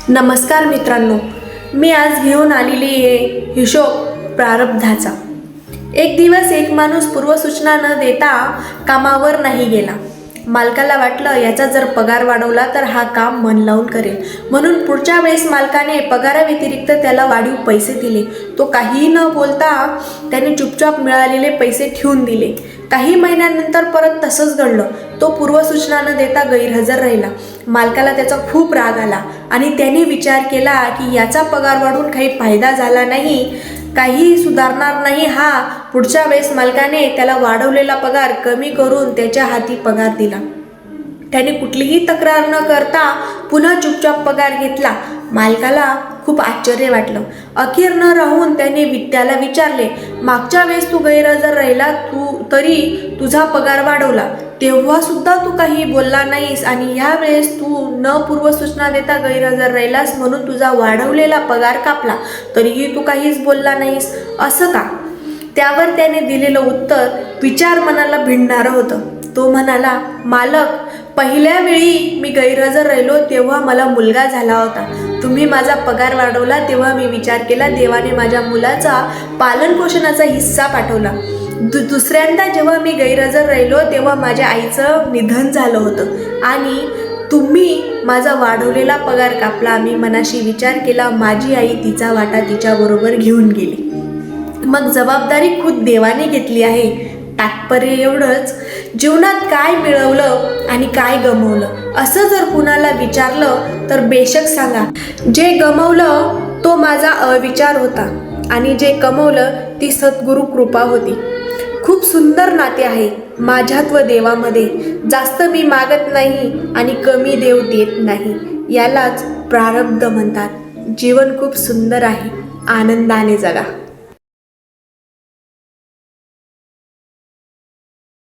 नमस्कार मित्रांनो, मी आज घेऊन आलेली आहे हिशोब प्रारब्धाचा। एक दिवस एक माणूस पूर्वसूचना न देता कामावर नाही गेला। मालकाला वाटलं याचा जर पगार वाढवला तर हा काम मन लावून करेल, म्हणून पुढच्या वेळेस मालकाने पगाराव्यतिरिक्त त्याला वाढीव पैसे दिले। तो काहीही न बोलता त्याने चुपचाप मिळालेले पैसे ठेवून दिले। काही महिन्यानंतर परत तसंच घडलं। तो पूर्वसूचना न देता गैरहजर राहिला। मालकाला त्याचा खूप राग आला आणि त्याने विचार केला की याचा पगार वाढून काही फायदा झाला नाही, काही सुधारणार नाही। पुढच्या वेळेस मालकाने त्याला वाढवलेला पगार कमी करून त्याच्या हाती पगार दिला। त्याने कुठलीही तक्रार न करता पुन्हा चुपचाप पगार घेतला। मालकाला खूप आश्चर्य वाटलं। अखेर न राहून त्याने त्याला विचारले, मागच्या वेळेस तू गैरहजर राहिला, तरी तुझा पगार वाढवला, तेव्हा सुद्धा तू काही बोलला नाहीस, आणि ह्या वेळेस तू न पूर्वसूचना देता गैरहजर राहिलास म्हणून तुझा वाढवलेला पगार कापला, तरीही तू काहीच बोलला नाहीस, असं का? त्यावर त्याने दिलेलं उत्तर विचार मनाला भिडणारं होतं। तो म्हणाला, मालक, पहिल्या वेळी मी गैरहजर राहिलो तेव्हा मला मुलगा झाला होता। तुम्ही माझा पगार वाढवला तेव्हा मी विचार केला देवाने माझ्या मुलाचा पालनपोषणाचा हिस्सा पाठवला। दुसऱ्यांदा जेव्हा मी गैरहजर राहिलो तेव्हा माझ्या आईचं निधन झालं होतं आणि तुम्ही माझा वाढवलेला पगार कापला। मी मनाशी विचार केला माझी आई तिचा वाटा तिच्याबरोबर घेऊन गेली, मग जबाबदारी खुद देवाने घेतली आहे। तात्पर्य एवढंच, जीवनात काय मिळवलं आणि काय गमावलं असं जर कुणाला विचारलं तर बेशक सांगा, जे गमावलं तो माझा अविचार होता आणि जे कमवलं ती सद्गुरु कृपा होती। खूप सुंदर नाते आहे माझ्यात व देवामध्ये। जास्त मी मागत नाही आणि कमी देव देत नाही, यालाच प्रारब्ध म्हणतात। जीवन खूप सुंदर आहे, आनंदाने जगा।